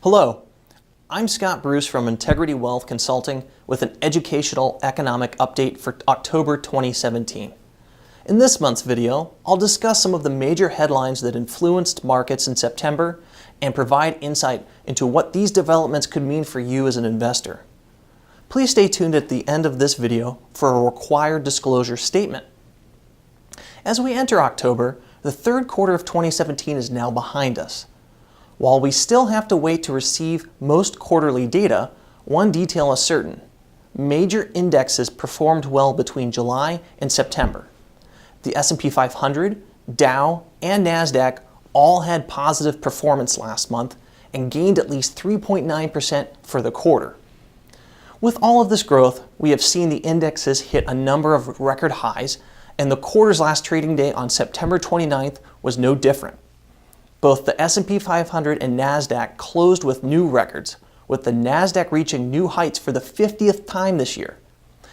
Hello, I'm Scott Bruce from Integrity Wealth Consulting with an educational economic update for October 2017. In this month's video, I'll discuss some of the major headlines that influenced markets in September and provide insight into what these developments could mean for you as an investor. Please stay tuned at the end of this video for a required disclosure statement. As we enter October, the third quarter of 2017 is now behind us. While we still have to wait to receive most quarterly data, one detail is certain. Major indexes performed well between July and September. The S&P 500, Dow, and NASDAQ all had positive performance last month and gained at least 3.9% for the quarter. With all of this growth, we have seen the indexes hit a number of record highs, and the quarter's last trading day on September 29th was no different. Both the S&P 500 and NASDAQ closed with new records, with the NASDAQ reaching new heights for the 50th time this year.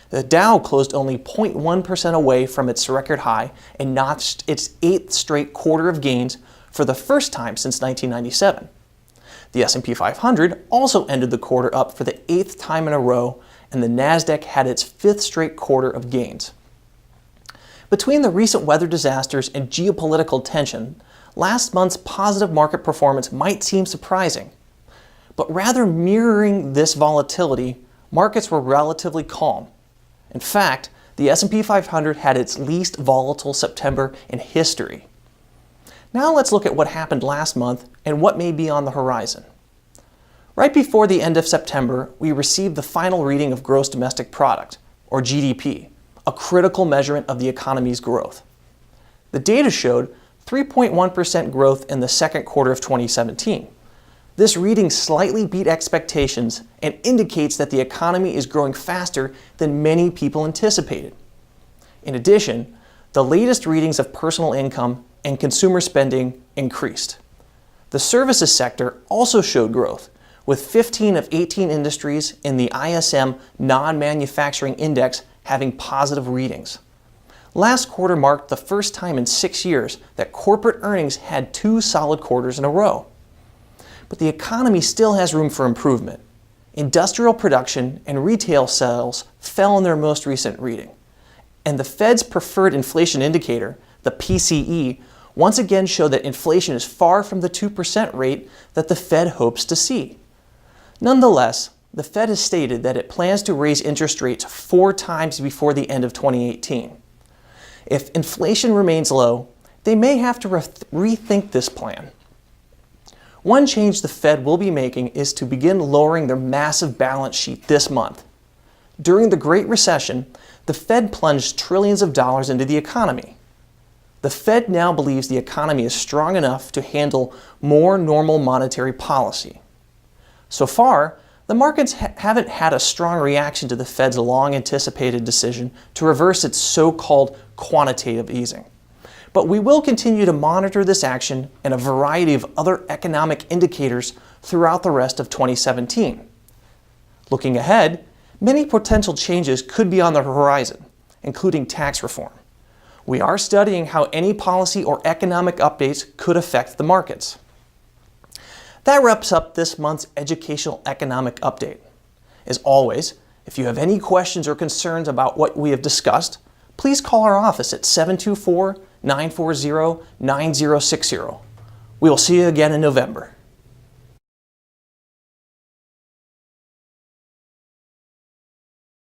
The Dow closed only 0.1% away from its record high and notched its 8th straight quarter of gains for the first time since 1997. The S&P 500 also ended the quarter up for the 8th time in a row, and the NASDAQ had its 5th straight quarter of gains. Between the recent weather disasters and geopolitical tension, last month's positive market performance might seem surprising. But rather mirroring this volatility, markets were relatively calm. In fact, the S&P 500 had its least volatile September in history. Now let's look at what happened last month and what may be on the horizon. Right before the end of September, we received the final reading of Gross Domestic Product, or GDP, a critical measurement of the economy's growth. The data showed 3.1% growth in the second quarter of 2017. This reading slightly beat expectations and indicates that the economy is growing faster than many people anticipated. In addition, the latest readings of personal income and consumer spending increased. The services sector also showed growth, with 15 of 18 industries in the ISM Non-Manufacturing Index having positive readings. Last quarter marked the first time in 6 years that corporate earnings had 2 solid quarters in a row. But the economy still has room for improvement. Industrial production and retail sales fell in their most recent reading. And the Fed's preferred inflation indicator, the PCE, once again showed that inflation is far from the 2% rate that the Fed hopes to see. Nonetheless, the Fed has stated that it plans to raise interest rates 4 times before the end of 2018. If inflation remains low, they may have to rethink this plan. One change the Fed will be making is to begin lowering their massive balance sheet this month. During the Great Recession, the Fed plunged trillions of dollars into the economy. The Fed now believes the economy is strong enough to handle more normal monetary policy. So far, the markets haven't had a strong reaction to the Fed's long-anticipated decision to reverse its so-called quantitative easing. But we will continue to monitor this action and a variety of other economic indicators throughout the rest of 2017. Looking ahead, many potential changes could be on the horizon, including tax reform. We are studying how any policy or economic updates could affect the markets. That wraps up this month's Educational Economic Update. As always, if you have any questions or concerns about what we have discussed, please call our office at 724-940-9060. We will see you again in November.